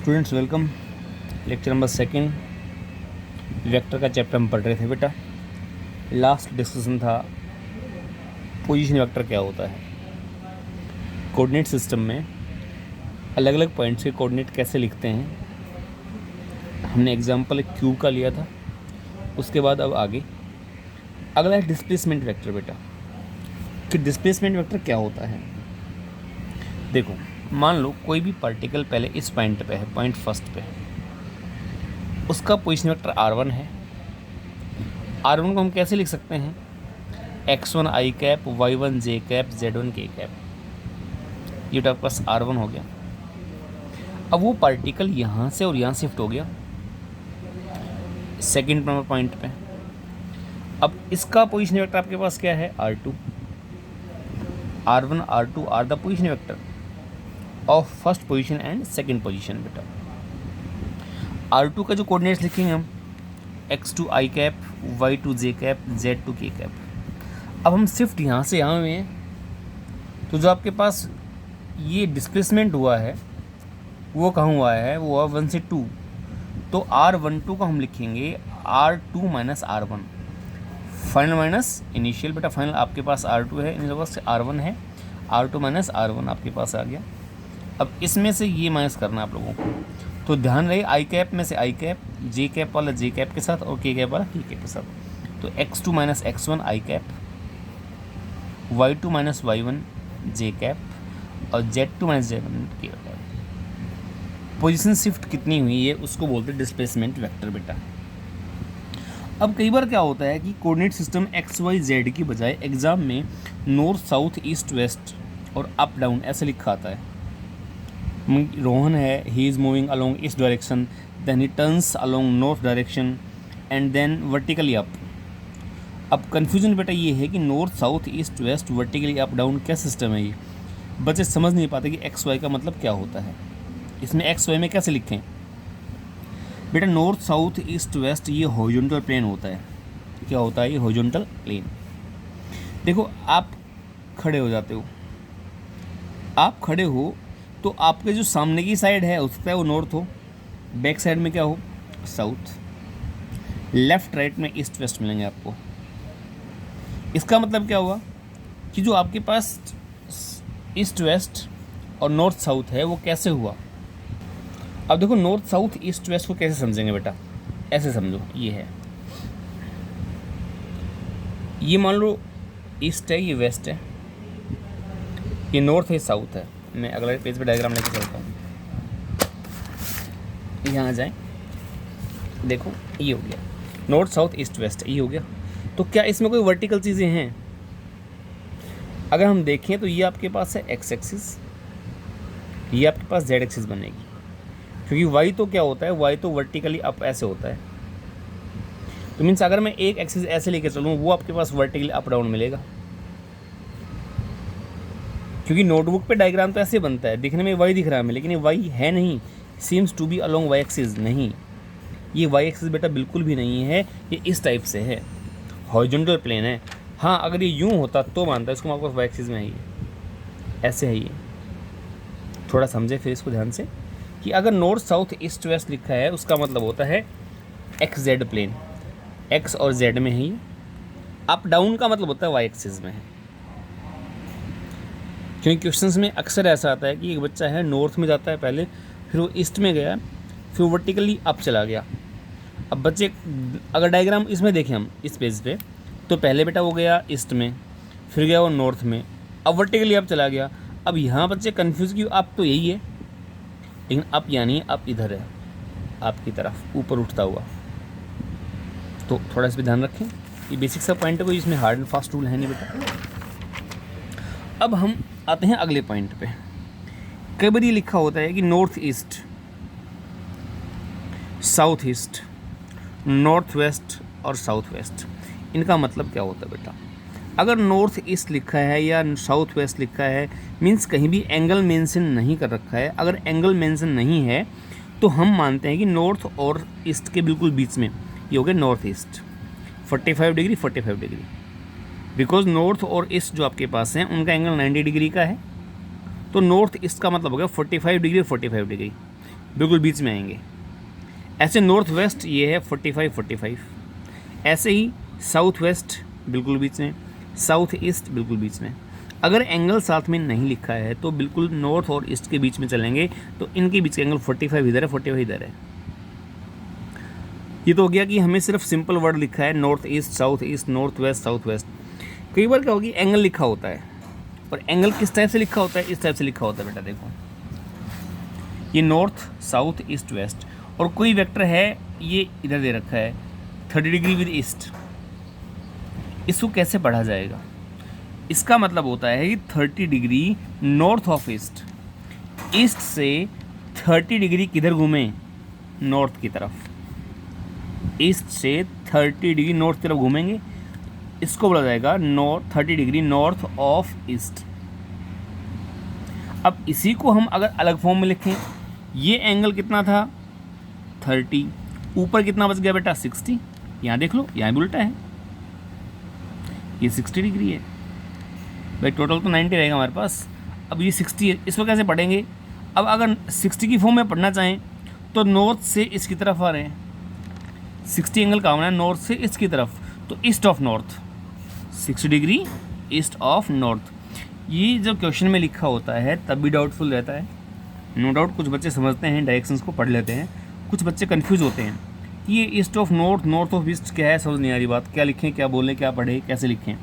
Students welcome. Lecture number second, vector का chapter हम पढ़ रहे थे बेटा। लास्ट डिस्कशन था पोजीशन वेक्टर क्या होता है, कोऑर्डिनेट सिस्टम में अलग अलग पॉइंट्स के कोऑर्डिनेट कैसे लिखते हैं। हमने एग्जांपल एक क्यूब का लिया था। उसके बाद अब आगे अगला है डिस्प्लेसमेंट वेक्टर बेटा, कि डिस्प्लेसमेंट वेक्टर क्या होता है। देखो, मान लो कोई भी पार्टिकल पहले इस पॉइंट पे है, पॉइंट फर्स्ट पे, उसका पोजीशन वेक्टर r1 है। r1 को हम कैसे लिख सकते हैं, x1 i cap, y1 j cap, z1 k cap. ये तो आपके पास r1 हो गया। अब वो पार्टिकल यहाँ से और यहाँ शिफ्ट हो गया सेकेंड नंबर पॉइंट पे। अब इसका पोजीशन वेक्टर आपके पास क्या है, r2। r1 r2 R the position vector of first position and second position बेटा। r2 का जो कोऑर्डिनेट्स लिखेंगे हम x2 i cap, y2 j cap, z2 k cap. अब हम शिफ्ट यहाँ से यहाँ में हैं, तो जो आपके पास ये डिस्प्लेसमेंट हुआ है वो कहाँ हुआ है, वो हुआ 1 से 2। तो r12 को हम लिखेंगे r2 minus r1, final minus initial बेटा। फाइनल आपके पास r2 है, इन जगह से r1 है, r2 माइनस r1 आपके पास आ गया। अब इसमें से ये माइनस करना है आप लोगों को, तो ध्यान रहे आई कैप में से आई कैप, जे कैप वाला जे कैप के साथ और के कैप वाला के कैप के साथ। तो x2 माइनस x1 आई कैप, y2 माइनस y1 जे कैप और z2 माइनस z1 के कैप। पोजीशन शिफ्ट कितनी हुई है उसको बोलते हैं डिस्प्लेसमेंट वेक्टर बेटा। अब कई बार क्या होता है कि coordinate system X Y Z की बजाय एग्जाम में नॉर्थ साउथ ईस्ट वेस्ट और अप डाउन ऐसे लिखा आता है। रोहन है, he is moving along east direction, then he turns along north direction and then vertically up. अब कन्फ्यूजन बेटा ये है कि north south east west vertically up down क्या सिस्टम है। ये बच्चे समझ नहीं पाते कि एक्स वाई का मतलब क्या होता है। इसमें एक्स वाई में कैसे लिखें बेटा। नॉर्थ साउथ ईस्ट वेस्ट ये हॉरिजॉन्टल प्लेन होता है। क्या होता है ये हॉरिजॉन्टल प्लेन। देखो, आप खड़े हो जाते हो, आप खड़े हो तो आपके जो सामने की साइड है हो सकता है वो नॉर्थ हो, बैक साइड में क्या हो, साउथ, लेफ्ट राइट में ईस्ट वेस्ट मिलेंगे आपको। इसका मतलब क्या हुआ कि जो आपके पास ईस्ट वेस्ट और नॉर्थ साउथ है वो कैसे हुआ। अब देखो, नॉर्थ साउथ ईस्ट वेस्ट को कैसे समझेंगे बेटा, ऐसे समझो। ये है, ये मान लो ईस्ट है, ये वेस्ट है, ये नॉर्थ है, साउथ है। मैं अगले पेज पे डायग्राम लेके चलता हूँ। यहाँ आ जाए, देखो ये हो गया नॉर्थ साउथ ईस्ट वेस्ट, ये हो गया। तो क्या इसमें कोई वर्टिकल चीज़ें हैं? अगर हम देखें तो ये आपके पास है एक्स एक्सिस, ये आपके पास जेड एक्सिस बनेगी, क्योंकि वाई तो क्या होता है, वाई तो वर्टिकली अप ऐसे होता है। तो मीन्स अगर मैं एक एक्सिस ऐसे लेके चलूँ वो आपके पास वर्टिकली अप डाउन मिलेगा, क्योंकि नोटबुक पे डायग्राम तो ऐसे बनता है, दिखने में वाई दिख रहा है हमें, लेकिन ये वाई है नहीं। Seems to be along Y axis, नहीं, ये वाई एक्सिस बेटा बिल्कुल भी नहीं है, ये इस टाइप से है, हॉरिजॉन्टल प्लेन है। हाँ, अगर ये यूँ होता तो मानता है, इसको आपको वाई एक्सिस में है, ये ऐसे है। ये थोड़ा समझे फिर इसको ध्यान से, कि अगर नॉर्थ साउथ ईस्ट वेस्ट लिखा है उसका मतलब होता है एक्स जेड प्लेन, एक्स और जेड में है ये। अप डाउन का मतलब होता है वाई एक्सिस में है। क्योंकि क्वेश्चंस में अक्सर ऐसा आता है कि एक बच्चा है नॉर्थ में जाता है पहले, फिर वो ईस्ट में गया, फिर वर्टिकली अप चला गया। अब बच्चे अगर डायग्राम इसमें देखें हम इस पेज पे, तो पहले बेटा वो गया ईस्ट में, फिर गया वो नॉर्थ में, अब वर्टिकली अप चला गया। अब यहाँ बच्चे कन्फ्यूज़ क्यों, अप तो यही है, लेकिन अप यानी अप इधर है, आपकी तरफ ऊपर उठता हुआ। तो थोड़ा इस पर ध्यान रखें, ये बेसिक सा पॉइंट है, कोई इसमें हार्ड एंड फास्ट रूल है नहीं बेटा। अब हम आते हैं अगले पॉइंट पे। कई बार ये लिखा होता है कि north east, south east, north west और साउथ वेस्ट, इनका मतलब क्या होता है बेटा। अगर नॉर्थ ईस्ट लिखा है या साउथ वेस्ट लिखा है, मीन्स कहीं भी एंगल मेंशन नहीं कर रखा है। अगर एंगल मेंशन नहीं है तो हम मानते हैं कि नॉर्थ और ईस्ट के बिल्कुल बीच में ये हो गया north east, 45 degree 45 degree, because north और ईस्ट जो आपके पास हैं उनका एंगल 90 डिग्री का है। तो नॉर्थ ईस्ट का मतलब हो गया 45 डिग्री 45 डिग्री। बिल्कुल बीच में आएंगे। ऐसे नॉर्थ वेस्ट ये है 45 ऐसे ही साउथ वेस्ट बिल्कुल बीच में, साउथ ईस्ट बिल्कुल बीच में। अगर एंगल साथ में नहीं लिखा है तो बिल्कुल नॉर्थ और ईस्ट के बीच में चलेंगे, तो इनके बीच का एंगल 45 इधर है, 45 इधर है। ये तो हो गया कि हमें सिर्फ सिंपल वर्ड लिखा है north east, north west, south west. कई बार क्या होगी, एंगल लिखा होता है, और एंगल किस टाइप से लिखा होता है, इस टाइप से लिखा होता है बेटा। देखो ये नॉर्थ साउथ ईस्ट वेस्ट, और कोई वेक्टर है ये इधर दे रखा है 30 डिग्री विद ईस्ट। इसको कैसे पढ़ा जाएगा? इसका मतलब होता है कि 30 degree north of east, east से 30 डिग्री किधर घूमें, नॉर्थ की तरफ। ईस्ट से 30 डिग्री नॉर्थ की तरफ घूमेंगे, इसको बोला जाएगा north 30 degree north of east. अब इसी को हम अगर अलग फॉर्म में लिखें, ये एंगल कितना था 30, ऊपर कितना बच गया बेटा 60। यहाँ देख लो, यहाँ भी उल्टा है, ये 60 डिग्री है भाई, टोटल तो 90 रहेगा हमारे पास। अब ये 60 है, इसको कैसे पढ़ेंगे? अब अगर 60 की फॉर्म में पढ़ना चाहें तो नॉर्थ से ईस्ट की तरफ आ रहे हैं, 60 एंगल का होना है नॉर्थ से ईस्ट की तरफ, तो east of north, 60 degree east of north. ये जब क्वेश्चन में लिखा होता है तब भी डाउटफुल रहता है, नो डाउट। कुछ बच्चे समझते हैं, डायरेक्शंस को पढ़ लेते हैं, कुछ बच्चे कंफ्यूज होते हैं कि ये east of north, north of east क्या है, समझ नहीं आ रही बात, क्या लिखें, क्या बोलें, क्या पढ़ें, कैसे लिखें।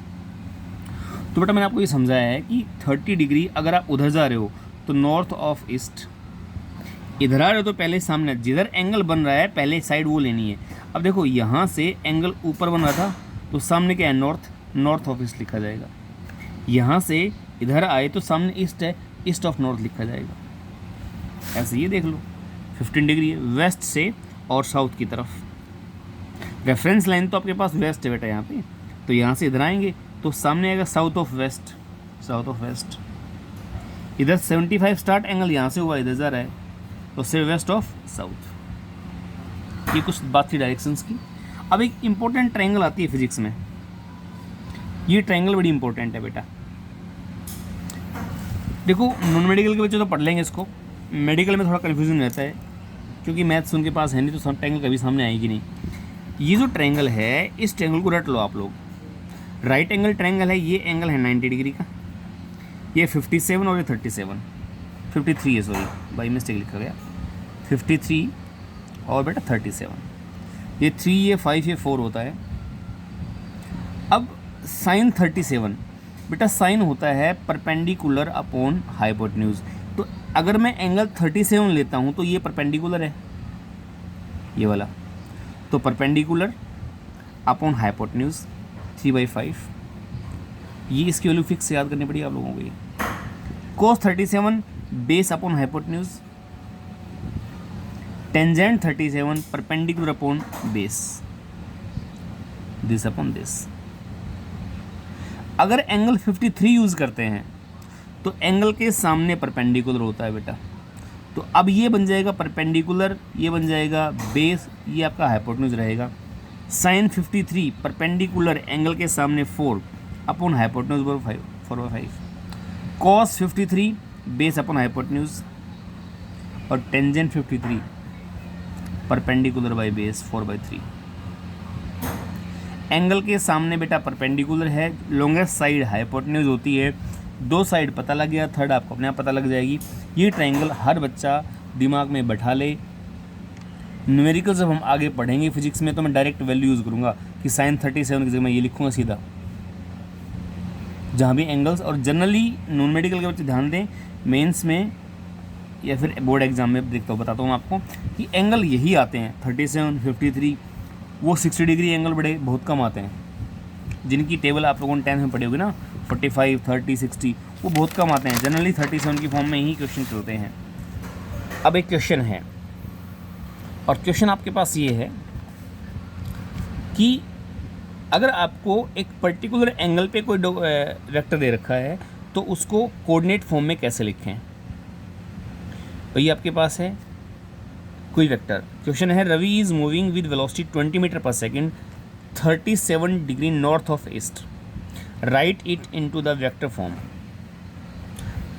तो बेटा मैंने आपको ये समझाया है कि 30 डिग्री अगर आप उधर जा रहे हो तो नॉर्थ ऑफ ईस्ट, इधर आ रहे हो तो पहले सामने जिधर एंगल बन रहा है पहले साइड वो लेनी है। अब देखो यहाँ से एंगल ऊपर बन रहा था तो सामने क्या है, नॉर्थ, नॉर्थ ऑफ ईस्ट लिखा जाएगा। यहाँ से इधर आए तो सामने ईस्ट है, ईस्ट ऑफ नॉर्थ लिखा जाएगा। ऐसे ये देख लो 15 डिग्री है वेस्ट से और साउथ की तरफ। रेफरेंस लाइन तो आपके पास वेस्ट है बेटा यहाँ पे, तो यहाँ से इधर आएंगे तो सामने आएगा south of west, south of west. इधर 75 स्टार्ट एंगल यहाँ से हुआ, इधर जा रहा है तो सिर्फ वेस्ट ऑफ साउथ। ये कुछ बात थी डायरेक्शंस की। अब एक इंपॉर्टेंट ट्रायंगल आती है फिजिक्स में, ये ट्रायंगल बड़ी इंपॉर्टेंट है बेटा। देखो नॉन मेडिकल के बच्चे तो पढ़ लेंगे इसको, मेडिकल में थोड़ा कन्फ्यूजन रहता है क्योंकि मैथ्स उनके पास है नहीं, तो ट्रायंगल कभी सामने आएगी नहीं। ये जो ट्रायंगल है इस ट्रायंगल को रट लो आप लोग। राइट एंगल ट्रायंगल है, ये एंगल है 90 डिग्री का, ये 57 और ये 53 है, सॉरी बाई मिस्टेक लिखा गया 53 और बेटा 37, ये 3 ये 5 ये 4 होता है। अब साइन 37 बेटा, साइन होता है परपेंडिकुलर अपॉन हाइपोटेन्यूज। तो अगर मैं एंगल 37 लेता हूँ तो ये परपेंडिकुलर है, ये वाला, तो परपेंडिकुलर अपॉन हाइपोटेन्यूज 3/5, ये इसकी वैल्यू फिक्स याद करनी पड़ेगी आप लोगों को। ये cos 37 base upon hypotenuse, tangent 37 perpendicular upon base, this upon this. अगर एंगल 53 यूज करते हैं तो एंगल के सामने परपेंडिकुलर होता है बेटा, तो अब ये बन जाएगा परपेंडिकुलर, ये बन जाएगा बेस, ये आपका हाइपोटेन्यूज रहेगा। साइन 53 परपेंडिकुलर एंगल के सामने 4 upon hypotenuse 4/5, cos 53 base upon hypotenuse, और tangent 53 perpendicular by base 4/3। Angle के सामने बेटा परपेंडिकुलर है, लॉन्गेस्ट साइड हाइपोटेन्यूज होती है, 2 साइड पता लग गया, थर्ड आपको अपने आप पता लग जाएगी। ये ट्रायंगल हर बच्चा दिमाग में बैठा ले। न्यूमेरिकल जब हम आगे पढ़ेंगे फिजिक्स में तो मैं डायरेक्ट वैल्यू यूज़ करूँगा कि साइन 37 की जगह मैं ये लिखूँगा सीधा, जहाँ भी एंगल्स। और जनरली नॉन मेडिकल के बच्चे ध्यान दें, मेंस में या फिर बोर्ड एग्जाम में देखता हूँ, बताता हूँ आपको कि एंगल यही आते हैं 37, 53, वो 60 डिग्री एंगल बड़े बहुत कम आते हैं, जिनकी टेबल आप लोगों ने 10th में पढ़ी होगी ना, 45, 30, 60, वो बहुत कम आते हैं। जनरली 37 की फॉर्म में ही क्वेश्चन चलते हैं। अब एक क्वेश्चन है, और क्वेश्चन आपके पास ये है कि अगर आपको एक पर्टिकुलर एंगल पे कोई वेक्टर दे रखा है तो उसको कोऑर्डिनेट फॉर्म में कैसे लिखें। तो ये आपके पास है कोई वेक्टर, क्वेश्चन है Ravi is moving with velocity 20 metre per second 37 degree north of east, write it into the vector form.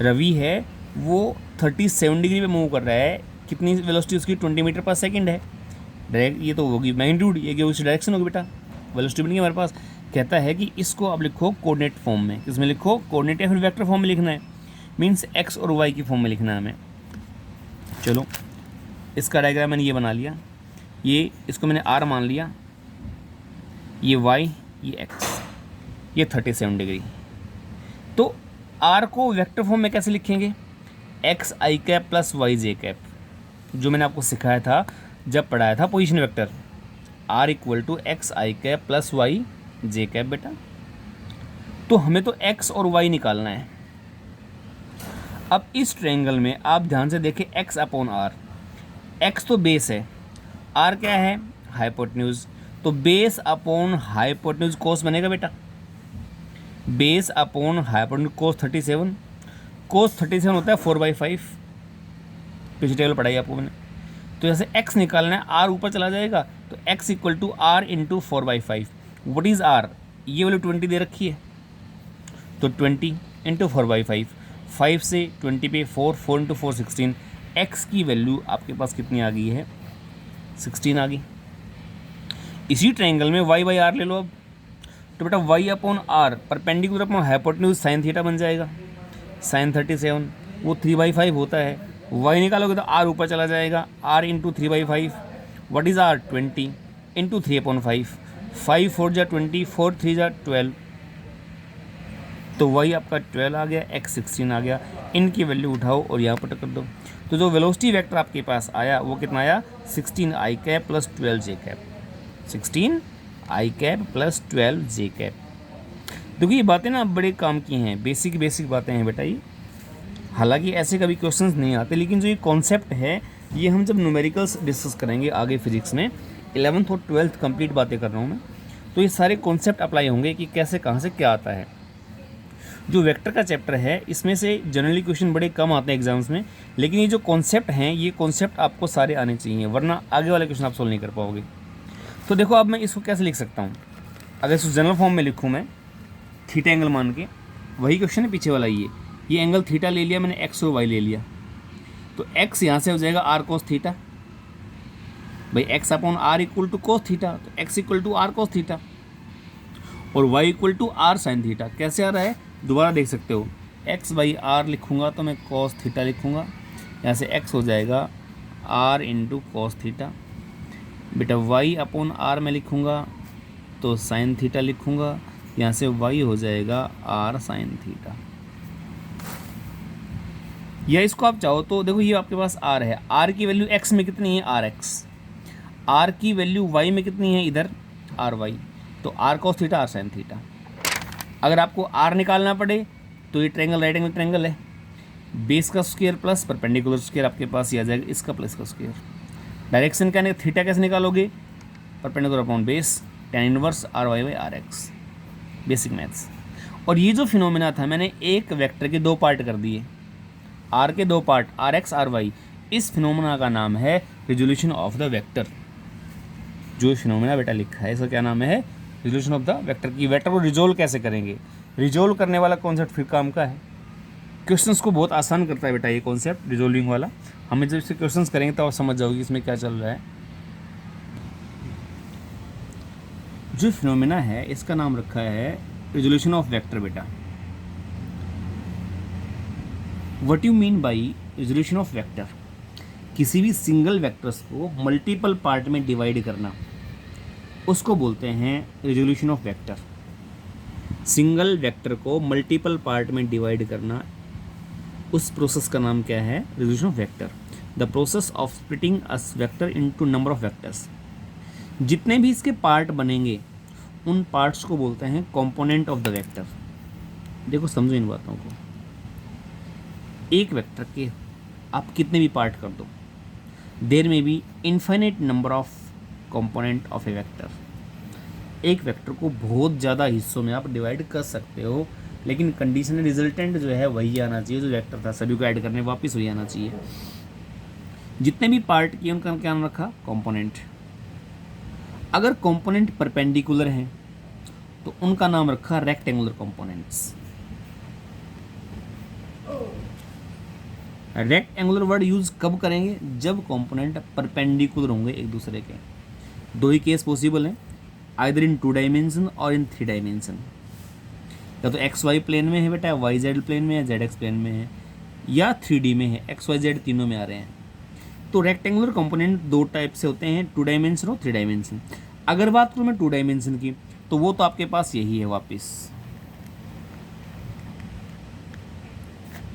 Ravi है वो 37 डिग्री पे मूव कर रहा है, कितनी वेलोसिटी उसकी 20 मीटर पर सेकंड है। डायरेक्ट ये तो होगी मैग्नीट्यूड, ये उस डायरेक्शन होगी बेटा, वेलोसिटी बनी है हमारे पास। कहता है कि इसको आप लिखो कोऑर्डिनेट फॉर्म में, किसमें लिखो, कोऑर्डिनेट या फिर वेक्टर फॉर्म में लिखना है, मीन्स एक्स और वाई की फॉर्म में लिखना है हमें। चलो इसका डायग्राम मैंने ये बना लिया, ये इसको मैंने आर मान लिया, ये वाई, ये एक्स, ये 37 डिग्री। तो आर को वेक्टर फॉर्म में कैसे लिखेंगे, X I cap plus Y J cap, जो मैंने आपको सिखाया था जब पढ़ाया था position vector, R equal to X I cap plus Y J cap बेटा। तो हमें तो एक्स और वाई निकालना है। अब इस ट्रायंगल में आप ध्यान से देखें, एक्स अपॉन आर, एक्स तो बेस है, आर क्या है, हाइपोटेन्यूज, तो बेस अपॉन हाइपोटेन्यूज कोस बनेगा बेटा, बेस अपॉन हाइपोटेन्यूज कोस 37, कोस 37 होता है 4/5, पिछले टेबल पढ़ाई आपको मैंने। तो जैसे x निकालना है, r ऊपर चला जाएगा, तो x equal to R into 4/5। What is r, ये वैल्यू 20 दे रखी है, तो 20 इंटू 4/5, 5 से 20 पे 4, 4 इंटू 4 16, x की वैल्यू आपके पास कितनी आ गई है, 16 आ गई। इसी ट्रायंगल में y बाई आर ले लो अब, तो बेटा y upon R perpendicular upon hypotenuse sine theta बन जाएगा, साइन 37, वो 3/5 होता है, y निकालोगे तो r ऊपर चला जाएगा, r into 3/5, what is r, 20 into 3/5, 5 4 जा 20, 4 3 जा 12, तो y आपका 12 आ गया, x 16 आ गया। इनकी वैल्यू उठाओ और यहाँ पर कर दो, तो जो वेलोसिटी वेक्टर आपके पास आया वो कितना आया, 16 आई कैप प्लस 12 जे कैप, 16 आई कैप प्लस 12 जे कैप। देखिए ये बातें ना बड़े काम की हैं, बेसिक बातें हैं बेटा ये, हालांकि ऐसे कभी क्वेश्चंस नहीं आते, लेकिन जो ये कॉन्सेप्ट है ये हम जब न्यूमेरिकल्स डिस्कस करेंगे आगे फिजिक्स में, 11th और 12th कंप्लीट बातें कर रहा हूँ मैं, तो ये सारे कॉन्सेप्ट अप्लाई होंगे कि कैसे कहाँ से क्या आता है। जो वेक्टर का चैप्टर है इसमें से जनरली क्वेश्चन बड़े कम आते हैं एग्जाम्स में, लेकिन ये जो कॉन्सेप्ट हैं ये कॉन्सेप्ट आपको सारे आने चाहिए, वरना आगे वाले क्वेश्चन आप सोल्व नहीं कर पाओगे। तो देखो अब मैं इसको कैसे लिख सकता हूँ, अगर इसको जनरल फॉर्म में लिखूँ मैं, थीटा एंगल मान के, वही क्वेश्चन है पीछे वाला, ये एंगल थीटा ले लिया मैंने, एक्स और वाई ले लिया, तो एक्स यहाँ से हो जाएगा आर कोस थीटा, भाई x upon R equal to cos theta, तो x equal to R cos theta, और y equal to R sine theta. कैसे आ रहा है दोबारा देख सकते हो, एक्स बाई आर लिखूँगा तो मैं कोस थीटा लिखूँगा, यहाँ से एक्स हो जाएगा आर इंटू कोस थीटा, बेटा वाई अपॉन आर में लिखूँगा तो साइन थीटा लिखूँगा, यहाँ से वाई हो जाएगा आर साइन थीटा। या इसको आप चाहो तो देखो ये आपके पास आर है, आर की वैल्यू एक्स में कितनी है, आर एक्स, आर की वैल्यू वाई में कितनी है इधर, आर वाई, तो R cos theta R sine theta. अगर आपको आर निकालना पड़े तो ये ट्रायंगल राइट एंगल ट्रायंगल है, बेस का स्क्वायर प्लस परपेंडिकुलर स्क्वायर आपके पास ये आ जाएगा, इसका प्लस का स्क्वायर। डायरेक्शन क्या थीटा कैसे निकालोगे, perpendicular upon base tan inverse R Y by R X, basic maths. और ये जो फिनोमेना था मैंने एक वेक्टर के दो पार्ट कर दिए, आर के दो part R X R Y, इस फिनोमेना का नाम है रिजोल्यूशन ऑफ द वेक्टर। जो फिनोमेना बेटा लिखा है इसका क्या नाम है, रिजोल्यूशन ऑफ द वेक्टर। की वेक्टर को रिजोल्व कैसे करेंगे, रिजोल्व करने वाला कॉन्सेप्ट फिर काम का है, क्वेश्चंस को बहुत आसान करता है बेटा ये कॉन्सेप्ट रिजोल्विंग वाला। हमें जब इससे क्वेश्चंस करेंगे तो आप समझ जाओगे इसमें क्या चल रहा है। जो फिनोमेना है इसका नाम रखा है रिजोल्यूशन ऑफ वेक्टर बेटा। What you mean by resolution of vector, किसी भी सिंगल वेक्टर्स को मल्टीपल पार्ट में डिवाइड करना, उसको बोलते हैं resolution of vector. Single vector को मल्टीपल पार्ट में डिवाइड करना, उस प्रोसेस का नाम क्या है, resolution of vector. The process of splitting a vector into number of vectors. जितने भी इसके पार्ट बनेंगे उन पार्ट्स को बोलते हैं कंपोनेंट ऑफ द वेक्टर। देखो समझो इन बातों को, एक वेक्टर के आप कितने भी पार्ट कर दो, there may be infinite number of component of a vector. एक वेक्टर को बहुत ज़्यादा हिस्सों में आप डिवाइड कर सकते हो, लेकिन कंडीशन रिजल्टेंट जो है वही आना चाहिए, जो वेक्टर था सभी को ऐड करने वापस वही आना चाहिए। जितने भी पार्ट किए उनका क्या नाम रखा, कंपोनेंट। अगर कंपोनेंट परपेंडिकुलर हैं तो उनका नाम रखा rectangular components. Rectangular word use कब करेंगे? जब कंपोनेंट परपेंडिकुलर होंगे एक दूसरे के। दो ही केस पॉसिबल हैं, आइदर इन 2 डायमेंशन और इन 3 डायमेंशन। या तो एक्स वाई प्लेन में है बेटा, वाई जेड प्लेन में है, जेड एक्स प्लेन में है, या 3D में है, एक्स वाई जेड तीनों में आ रहे हैं। तो रेक्टेंगुलर कंपोनेंट दो टाइप से होते हैं, 2 डायमेंशन और 3 डायमेंशन। अगर बात करूँ मैं 2 डायमेंशन की, तो वो तो आपके पास यही है वापस,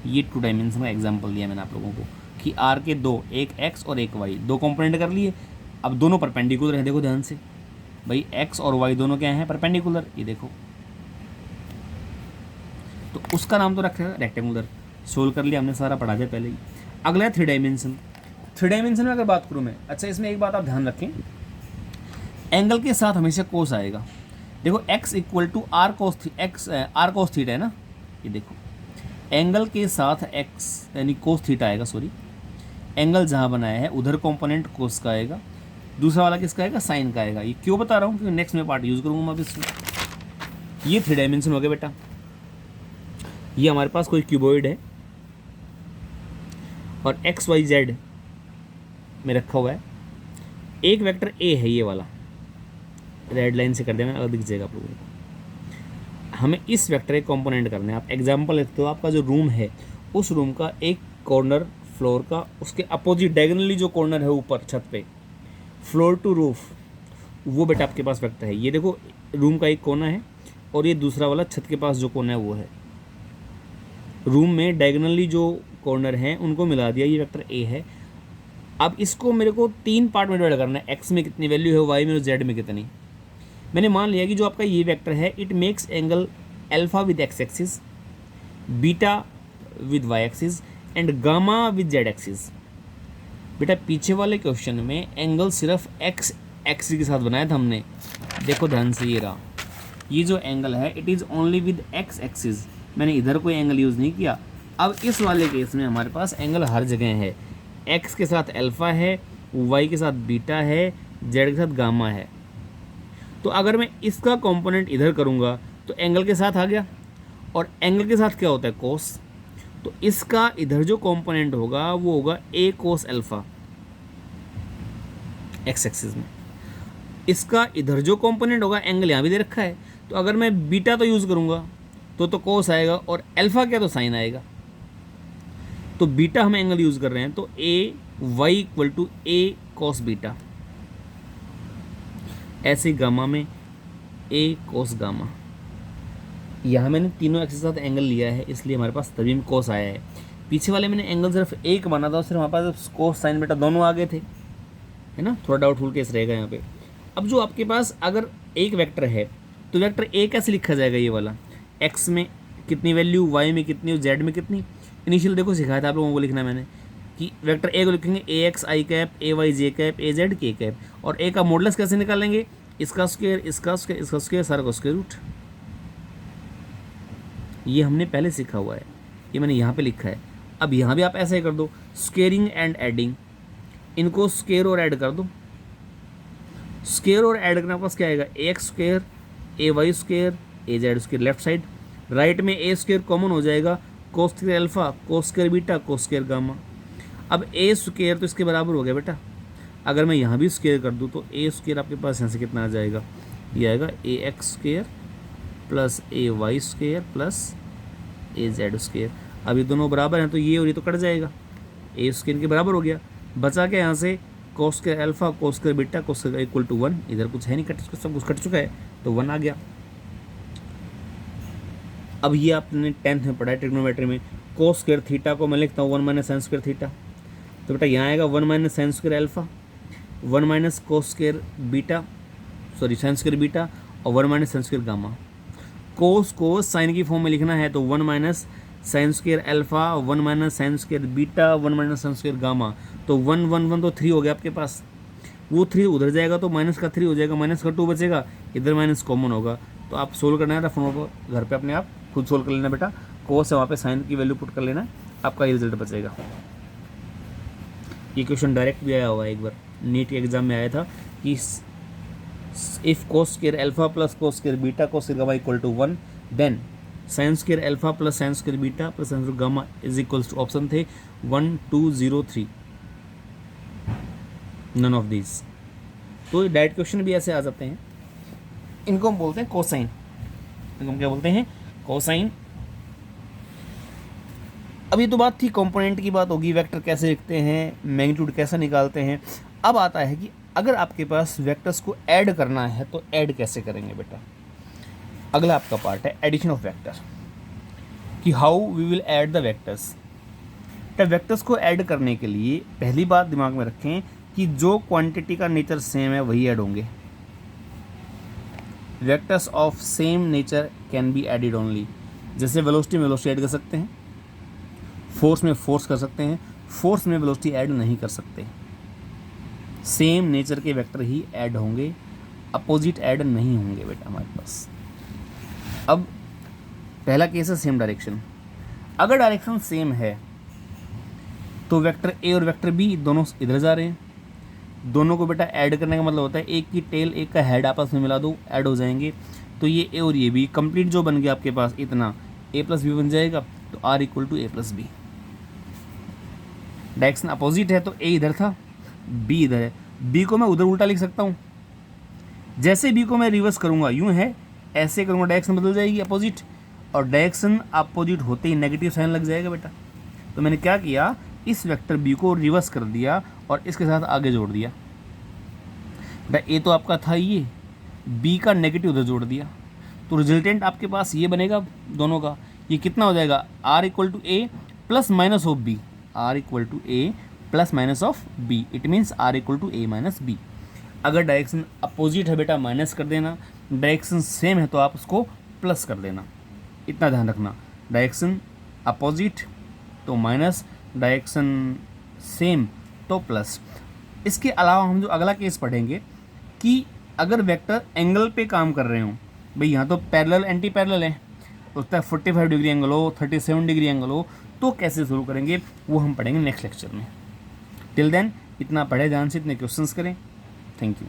ये 2 डायमेंशन का एग्जांपल दिया मैंने आप लोगों को कि आर के दो, एक एक्स और एक वाई, दो कंपोनेंट कर लिए। अब दोनों परपेंडिकुलर हैं, देखो ध्यान से भाई, एक्स और वाई दोनों क्या हैं? परपेंडिकुलर, ये देखो। तो उसका नाम तो रखा है रेक्टेंगुलर। सोल्व कर लिया हमने, सारा पढ़ा दिया पहले ही। अगला है 3 डायमेंशन। 3 डायमेंशन में अगर बात करूँ मैं, अच्छा इसमें एक बात आप ध्यान रखें, एंगल के साथ हमेशा कोस आएगा। देखो x equal to R cos theta है ना, ये देखो एंगल के साथ x यानी कोस थीटा आएगा, सॉरी एंगल जहाँ बनाया है उधर कंपोनेंट कोस का आएगा, दूसरा वाला किसका आएगा? साइन का आएगा। ये क्यों बता रहा हूँ? क्योंकि नेक्स्ट में पार्ट यूज़ करूँगा मैं अब इसमें। ये 3 डायमेंशन हो गया बेटा। ये हमारे पास कोई क्यूबॉइड है और एक्स वाई जेड में रखा हुआ है, एक वेक्टर ए है ये वाला, रेड लाइन से कर देना अगर दिख जाएगा आप लोगों को। हमें इस वेक्टर के कंपोनेंट करने हैं। आप एग्जांपल लिखते हो, आपका जो रूम है उस रूम का एक कॉर्नर फ्लोर का, उसके अपोजिट डायगोनली जो कॉर्नर है ऊपर छत पे, फ्लोर टू रूफ, वो बेटा आपके पास वेक्टर है। ये देखो रूम का एक कोना है और ये दूसरा वाला छत के पास जो कोना है वो है। रूम में डायगोनली जो कॉर्नर हैं उनको मिला दिया, ये वेक्टर ए है। अब इसको मेरे को 3 पार्ट में डिवाइड करना है, एक्स में कितनी वैल्यू है, वाई में और जेड में कितनी। मैंने मान लिया कि जो आपका ये वेक्टर है it makes angle alpha with x axis, beta with y axis and gamma with z axis. बेटा पीछे वाले क्वेश्चन में एंगल सिर्फ एक्स एक्सिस के साथ बनाया था हमने, देखो ध्यान से ये रहा, ये जो एंगल है it is only with x axis, मैंने इधर कोई एंगल यूज़ नहीं किया। अब इस वाले केस में हमारे पास एंगल हर जगह है, एक्स के साथ अल्फा है, वाई के साथ बीटा है, जेड के साथ गामा है। तो अगर मैं इसका कंपोनेंट इधर करूँगा तो एंगल के साथ आ गया, और एंगल के साथ क्या होता है? कोस। तो इसका इधर जो कंपोनेंट होगा वो होगा ए कोस अल्फा एक्स एक्सिस में। इसका इधर जो कंपोनेंट होगा, एंगल यहाँ भी दे रखा है, तो अगर मैं बीटा तो यूज़ करूँगा तो कोस आएगा, और अल्फा क्या तो साइन आएगा। तो बीटा हम एंगल यूज़ कर रहे हैं, तो a y equal to a cos beta. ऐसे गामा में ए कोस गामा, यहाँ मैंने तीनों एक्सिस के साथ एंगल लिया है इसलिए हमारे पास तभी में कोस आया है। पीछे वाले मैंने एंगल सिर्फ एक बना था, सिर्फ हमारे पास कोस साइन बेटा दोनों आ गए थे, है ना। थोड़ा डाउटफुल केस रहेगा यहाँ पे। अब जो आपके पास अगर एक वेक्टर है तो वेक्टर ए कैसे लिखा जाएगा? ये वाला एक्स में कितनी वैल्यू, वाई में कितनी और जेड में कितनी। इनिशियल देखो सिखाया था आप लोगों को लिखना मैंने कि वेक्टर ए को लिखेंगे ए x I cap, A Y J cap, A Z के कैप। और ए का मॉडुलस कैसे निकालेंगे? इसका स्क्वायर, इसका स्क्वायर, इसका स्क्वायर, सारा का स्क्वायर रूट। ये हमने पहले सीखा हुआ है, ये मैंने यहाँ पे लिखा है। अब यहाँ भी आप ऐसा ही कर दो, स्क्वेयरिंग एंड एडिंग, इनको स्क्वेयर और ऐड कर दो। स्क्वेयर और ऐड करने के पास क्या आएगा? A x square, a y square, a z square left side, right में ए स्क्वेयर कॉमन हो जाएगा, cos square alpha, cos square beta, cos square gamma. अब ए स्क्वेयर तो इसके बराबर हो गया बेटा। अगर मैं यहाँ भी स्क्वेयर कर दूँ तो ए स्क्वेयर आपके पास यहाँ से कितना आ जाएगा? ये आएगा a x square plus A y square plus A z square. अब ये दोनों बराबर हैं तो ये और ये तो कट जाएगा, ए स्क्वेयर के बराबर हो गया। बचा क्या यहाँ से? Cos square alpha, cos square beta, cos square equal to 1। इधर कुछ है नहीं, सब कुछ कट चुका है तो 1 आ गया। अब ये आपने 10th में पढ़ा है ट्रिग्नोमेट्री में, कोस स्क्वेयर थीटा को मैं लिखता हूँ 1 माइनस साइन स्क्वेयर थीटा। तो बेटा यहाँ आएगा 1 minus sine square alpha, 1 minus cos square beta, sorry sine square beta, और 1 माइनस साइन स्क्वेयर गामा। कोस को साइन की फॉर्म में लिखना है तो 1 minus sine square alpha, 1 minus sine square beta, 1 minus sine square gamma. तो 1 1 1 तो 3 हो गया आपके पास, वो 3 उधर जाएगा तो माइनस का 3 हो जाएगा, माइनस का 2 बचेगा, इधर माइनस कॉमन होगा। तो आप सोल्व करना है फॉर्मूला को घर पे अपने आप खुद सोल्व कर लेना बेटा। कोस है वहाँ पे साइन की वैल्यू पुट कर लेना, आपका रिजल्ट बचेगा। ये क्वेश्चन डायरेक्ट भी आया हुआ है, एक बार नीट के एग्जाम में आया था कि if cos square alpha plus cos square beta cos square gamma equal to 1 then sin square alpha plus sin square beta plus sin square gamma is equals to option थे 1 2 0 3, none of these. तो direct question भी ऐसे आ जाते हैं, इनको हम बोलते हैं कोसाइन। इनको हम क्या बोलते हैं? कोसाइन। अब ये तो बात थी कंपोनेंट की, बात होगी वेक्टर कैसे लिखते हैं, मैग्नीट्यूड कैसे निकालते हैं। अब आता है कि अगर आपके पास वेक्टर्स को ऐड करना है तो ऐड कैसे करेंगे बेटा। अगला आपका पार्ट है एडिशन ऑफ वेक्टर, कि how we will add the vectors. तो वेक्टर्स को ऐड करने के लिए पहली बात दिमाग में रखें कि जो क्वांटिटी का नेचर सेम है वही ऐड होंगे। Vectors of same nature can be added only. जैसे वेलोसिटी में वेलोसिटी ऐड कर सकते हैं, फोर्स में फोर्स कर सकते हैं, फोर्स में वेलोसिटी ऐड नहीं कर सकते। सेम नेचर के वेक्टर ही ऐड होंगे, अपोजिट ऐड नहीं होंगे बेटा हमारे पास। अब पहला केस है सेम डायरेक्शन। अगर डायरेक्शन सेम है तो वेक्टर ए और वेक्टर बी दोनों इधर जा रहे हैं, दोनों को बेटा ऐड करने का मतलब होता है एक की टेल एक का हेड आपस में मिला दो, ऐड हो जाएंगे। तो ये ए और ये बी कंप्लीट जो बन गया आपके पास इतना ए प्लस बी बन जाएगा। तो R equal to A plus B. Direction opposite है तो ए इधर था, बी इधर है। बी को मैं उधर उल्टा लिख सकता हूँ। जैसे बी को मैं रिवर्स करूँगा, यूँ है ऐसे करूँगा, डायरेक्शन बदल जाएगी अपोजिट, और डायरेक्शन अपोजिट होते ही नेगेटिव साइन लग जाएगा बेटा। तो मैंने क्या किया, इस वेक्टर बी को रिवर्स कर दिया और इसके साथ आगे जोड़ दिया। बेटा ए तो आपका था ये, बी का नेगेटिव उधर जोड़ दिया, तो रिजल्टेंट आपके पास ये बनेगा दोनों का। ये कितना हो जाएगा, R equal to A plus minus of B. R equal to A plus minus of B, it means R equal to A minus B. अगर डायरेक्शन अपोजिट है बेटा माइनस कर देना, डायरेक्शन सेम है तो आप उसको प्लस कर देना। इतना ध्यान रखना, डायरेक्शन अपोजिट तो माइनस, डायरेक्शन सेम तो प्लस। इसके अलावा हम जो अगला केस पढ़ेंगे कि अगर वेक्टर एंगल पे काम कर रहे हों, भाई यहाँ तो पैरेलल एंटी पैरेलल है, उसका 45 डिग्री एंगल हो, 37 डिग्री एंगल हो, तो कैसे शुरू करेंगे वो हम पढ़ेंगे नेक्स्ट लेक्चर में। टिल देन इतना पढ़े ध्यान से, इतने क्वेश्चंस करें। Thank you.